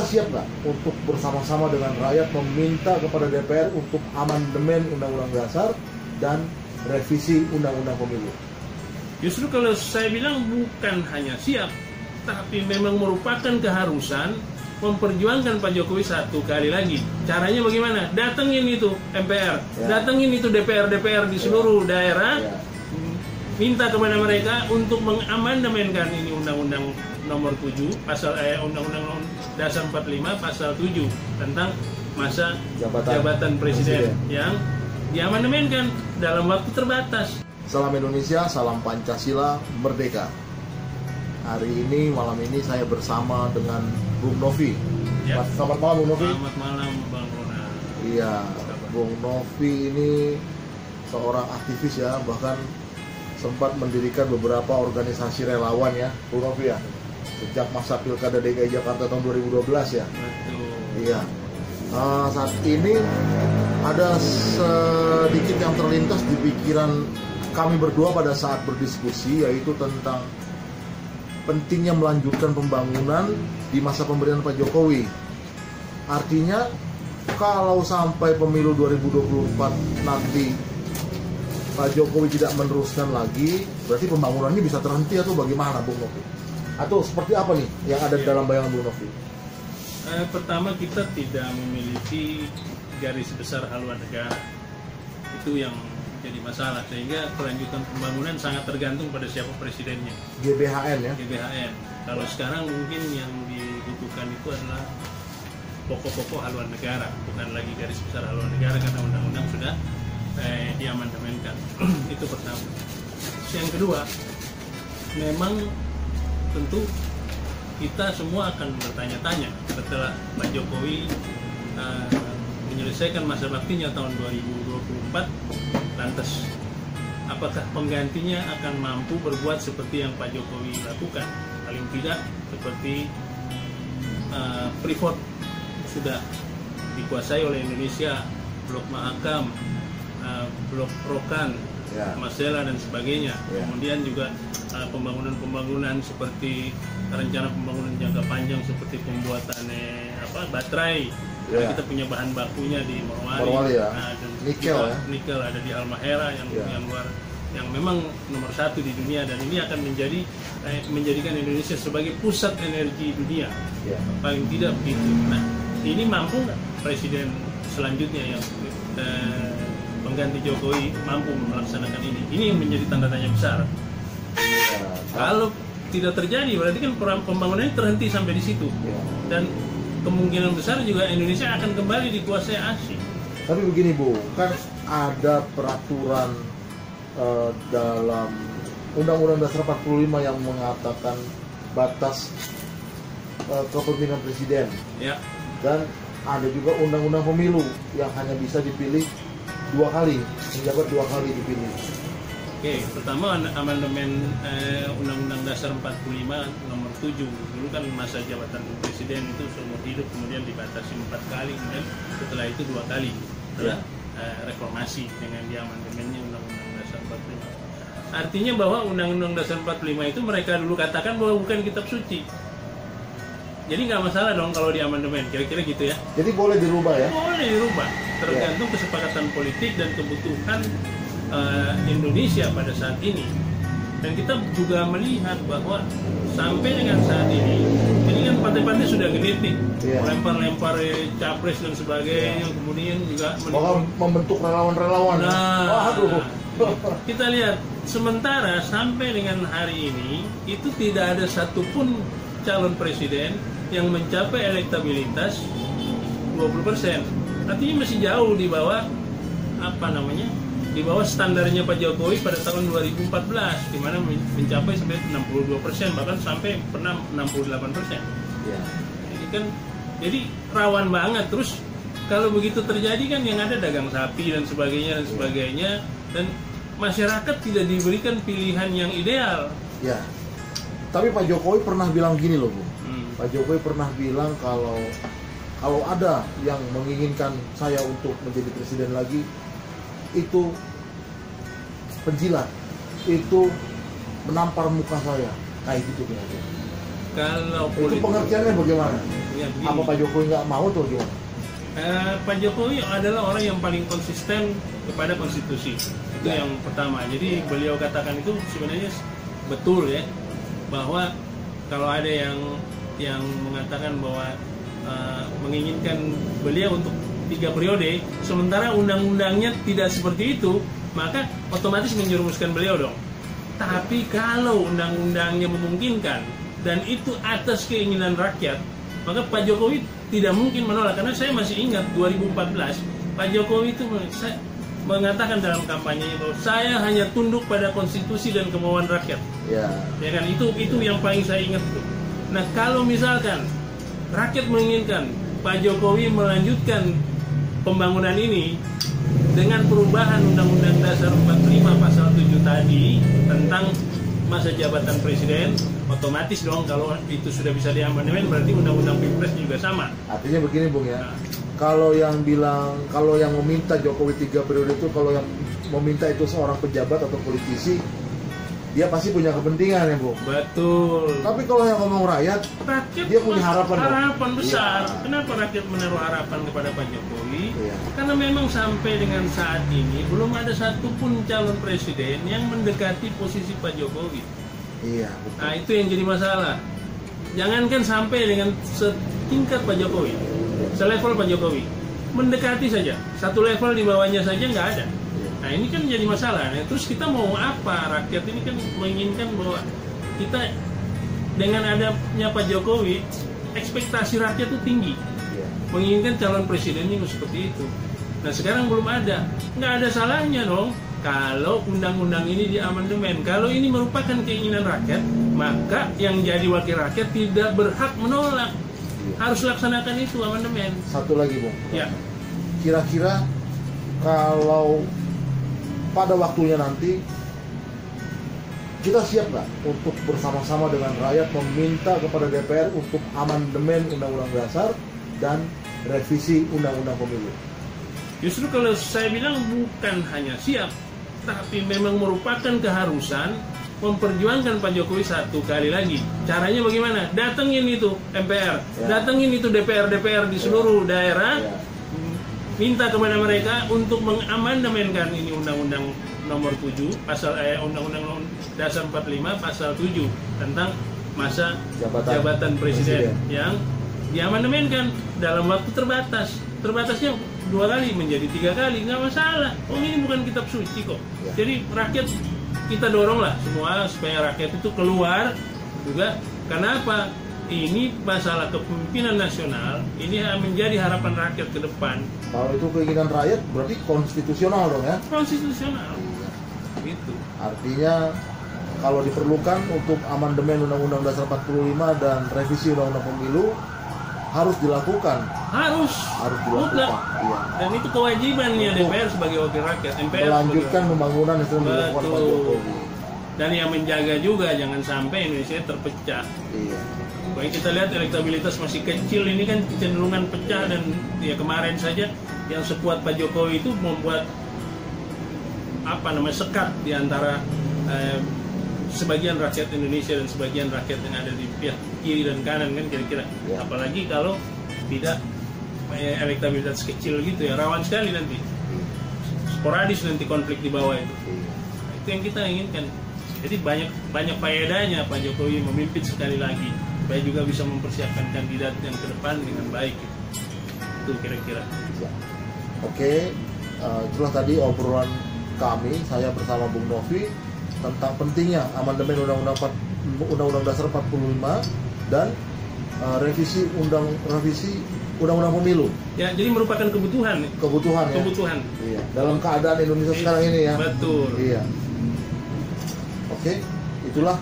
siap nggak untuk bersama-sama dengan rakyat meminta kepada DPR untuk amandemen Undang-Undang Dasar dan revisi Undang-Undang Pemilu? Justru kalau saya bilang bukan hanya siap, tapi memang merupakan keharusan memperjuangkan Pak Jokowi satu kali lagi. Caranya bagaimana? Datengin itu MPR, datengin itu DPR di seluruh daerah, minta kepada mereka untuk mengamandemenkan ini Undang-Undang Nomor 7 pasal Undang-Undang Dasar 45 pasal 7 tentang masa jabatan presiden yang diamandemenkan dalam waktu terbatas. Salam Indonesia, salam Pancasila, merdeka. Hari ini, malam ini saya bersama dengan Bung Novi. Ya. Selamat malam Bung Novi. Selamat malam Bang Rona. Iya, Bung Novi ini seorang aktivis ya, bahkan sempat mendirikan beberapa organisasi relawan ya, Bung Novi ya. Sejak masa Pilkada DKI Jakarta tahun 2012 ya. Betul. Iya. Saat ini ada sedikit yang terlintas di pikiran kami berdua pada saat berdiskusi, yaitu tentang pentingnya melanjutkan pembangunan di masa pemerintahan Pak Jokowi. Artinya kalau sampai pemilu 2024 nanti Pak Jokowi tidak meneruskan lagi, berarti pembangunan ini bisa terhenti atau bagaimana Bung Novi? Atau seperti apa nih yang ada dalam bayangan Bung Novi? Pertama, kita tidak memiliki garis besar haluan negara. Itu yang jadi masalah, sehingga kelanjutan pembangunan sangat tergantung pada siapa presidennya. GBHN ya? GBHN. Kalau sekarang mungkin yang dibutuhkan itu adalah pokok-pokok haluan negara, bukan lagi garis besar haluan negara karena undang-undang sudah diamandemenkan. Itu pertama. Yang kedua, memang tentu kita semua akan bertanya-tanya setelah Pak Jokowi menyelesaikan masa baktinya tahun 2024, lantas apakah penggantinya akan mampu berbuat seperti yang Pak Jokowi lakukan? Paling tidak seperti Freeport sudah dikuasai oleh Indonesia, Blok Mahakam, Blok Rokan, Masela dan sebagainya. Kemudian juga pembangunan-pembangunan seperti rencana pembangunan jangka panjang seperti pembuatan baterai. Kita punya bahan bakunya di Morowali ya. Dan nikel ada di Halmahera yang luar, yang memang nomor 1 di dunia, dan ini akan menjadikan Indonesia sebagai pusat energi dunia. Paling tidak begitu. Nah, ini mampu nggak presiden selanjutnya yang pengganti Jokowi mampu melaksanakan ini? Ini yang menjadi tanda tanya besar. Kalau tidak terjadi, berarti kan pembangunannya terhenti sampai di situ. Dan kemungkinan besar juga Indonesia akan kembali dikuasai asing. Tapi begini Bu, kan ada peraturan dalam Undang-Undang Dasar 45 yang mengatakan batas kepemimpinan presiden. Dan ada juga Undang-Undang Pemilu yang hanya bisa dipilih 2 kali, menjabat 2 kali dipilih. Oke, pertama amandemen Undang-Undang Dasar 45 nomor 7. Dulu kan masa jabatan presiden itu seumur hidup, kemudian dibatasi 4 kali, kemudian setelah itu 2 kali setelah reformasi dengan diamandemennya Undang-Undang Dasar 45. Artinya bahwa Undang-Undang Dasar 45 itu mereka dulu katakan bahwa bukan kitab suci. Jadi nggak masalah dong kalau diamandemen, kira-kira gitu ya. Jadi boleh dirubah ya? Boleh dirubah, tergantung kesepakatan politik dan kebutuhan Indonesia pada saat ini. Dan kita juga melihat bahwa sampai dengan saat ini kan partai-partai sudah gede nih, lempar-lempar capres dan sebagainya, kemudian juga membentuk relawan-relawan. Kita lihat sementara sampai dengan hari ini itu tidak ada satupun calon presiden yang mencapai elektabilitas 20%. Artinya masih jauh di bawah di bawah standarnya Pak Jokowi pada tahun 2014, di mana mencapai sampai 62%, bahkan sampai pernah 68%. Jadi rawan banget. Terus kalau begitu terjadi kan yang ada dagang sapi dan sebagainya, dan masyarakat tidak diberikan pilihan yang ideal. Ya. Tapi Pak Jokowi pernah bilang gini loh Bu. Pak Jokowi pernah bilang kalau ada yang menginginkan saya untuk menjadi presiden lagi, itu penjilat, itu menampar muka saya, kayak gitu kira-kira. Kalau itu pengertiannya bagaimana? Ya, begini. Apa Pak Jokowi nggak mau tuh gimana? Pak Jokowi adalah orang yang paling konsisten kepada konstitusi. Itu yang pertama. Jadi beliau katakan itu sebenarnya betul ya, bahwa kalau ada yang mengatakan bahwa menginginkan beliau untuk 3 periode, sementara undang-undangnya tidak seperti itu, maka otomatis menjerumuskan beliau dong. Tapi kalau undang-undangnya memungkinkan dan itu atas keinginan rakyat, maka Pak Jokowi tidak mungkin menolak. Karena saya masih ingat 2014 Pak Jokowi itu mengatakan dalam kampanyenya bahwa saya hanya tunduk pada konstitusi dan kemauan rakyat. Ya kan, itu yang paling saya ingat tuh. Nah, kalau misalkan rakyat menginginkan Pak Jokowi melanjutkan pembangunan ini dengan perubahan Undang-Undang Dasar 45 pasal 7 tadi tentang masa jabatan presiden, otomatis dong kalau itu sudah bisa diamandemen berarti Undang-Undang Pilpres juga sama. Artinya begini Bung ya, kalau yang meminta Jokowi 3 periode itu, kalau yang meminta itu seorang pejabat atau politisi, dia pasti punya kepentingan ya, Bu. Betul. Tapi kalau yang ngomong rakyat dia punya harapan besar. Iya. Kenapa rakyat menaruh harapan kepada Pak Jokowi? Iya. Karena memang sampai dengan saat ini belum ada satupun calon presiden yang mendekati posisi Pak Jokowi. Iya, betul. Nah, itu yang jadi masalah. Jangankan sampai dengan setingkat Pak Jokowi, selevel Pak Jokowi, mendekati saja, satu level di bawahnya saja nggak ada. Nah, ini kan jadi masalah. Nah, terus kita mau apa? Rakyat ini kan menginginkan bahwa kita dengan adanya Pak Jokowi, ekspektasi rakyat itu tinggi. Menginginkan calon presidennya seperti itu. Nah, sekarang belum ada. Nggak ada salahnya dong kalau undang-undang ini diamandemen. Kalau ini merupakan keinginan rakyat, maka yang jadi wakil rakyat tidak berhak menolak. Harus laksanakan itu amandemen. Satu lagi, Bung. Ya. Kira-kira kalau pada waktunya nanti kita siap nggak untuk bersama-sama dengan rakyat meminta kepada DPR untuk amandemen Undang-Undang Dasar dan revisi Undang-Undang Pemilu? Justru kalau saya bilang bukan hanya siap, tapi memang merupakan keharusan memperjuangkan Pak Jokowi satu kali lagi. Caranya bagaimana? Datengin itu MPR, datengin itu DPR di seluruh daerah. Minta kepada mereka untuk mengamandemenkan ini Undang-Undang Nomor 7 pasal Undang-Undang Dasar 45 pasal 7 tentang masa jabatan presiden yang diamandemenkan dalam waktu terbatas. Terbatasnya 2 kali menjadi 3 kali, nggak masalah. Oh, ini bukan kitab suci kok. Jadi rakyat kita doronglah semua supaya rakyat itu keluar juga. Kenapa? Ini masalah kepemimpinan nasional, ini menjadi harapan rakyat ke depan. Kalau itu keinginan rakyat, berarti konstitusional dong ya? Konstitusional. Gitu. Artinya kalau diperlukan untuk amandemen Undang-Undang Dasar 45 dan revisi Undang-Undang Pemilu harus dilakukan. Harus dilakukan. Iya. Dan itu kewajibannya DPR sebagai wakil rakyat. MPR melanjutkan pembangunan yang sudah dilakukan Pak Jokowi. Dan yang menjaga juga jangan sampai Indonesia terpecah. Iya. Baik, kita lihat elektabilitas masih kecil ini kan kecenderungan pecah, dan ya kemarin saja yang sekuat Pak Jokowi itu membuat sekat di antara sebagian rakyat Indonesia dan sebagian rakyat yang ada di pihak kiri dan kanan kan kira-kira. Apalagi kalau tidak elektabilitas kecil gitu ya, rawan sekali nanti. Sporadis nanti konflik di bawah itu. Nah, itu yang kita inginkan. Jadi banyak faedahnya Pak Jokowi memimpin sekali lagi, supaya juga bisa mempersiapkan kandidat yang ke depan dengan baik. Itu kira-kira. Oke, itulah tadi obrolan kami, saya bersama Bung Novi, tentang pentingnya amandemen Undang-Undang Dasar 45 dan revisi Undang-Undang Pemilu. Ya, jadi merupakan kebutuhan. Kebutuhan. Iya. Dalam keadaan Indonesia sekarang ini ya. Betul. Iya. Oke, itulah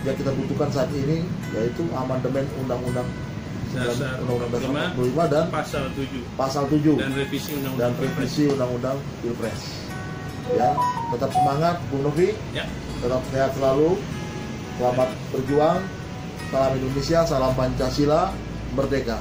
yang kita butuhkan saat ini, yaitu amandemen Undang-Undang Dasar 45 dan pasal 7 dan revisi Undang-Undang Pilpres. Ya, tetap semangat Bung Novi. Ya. Tetap sehat selalu. Selamat berjuang. Salam Indonesia, salam Pancasila, merdeka.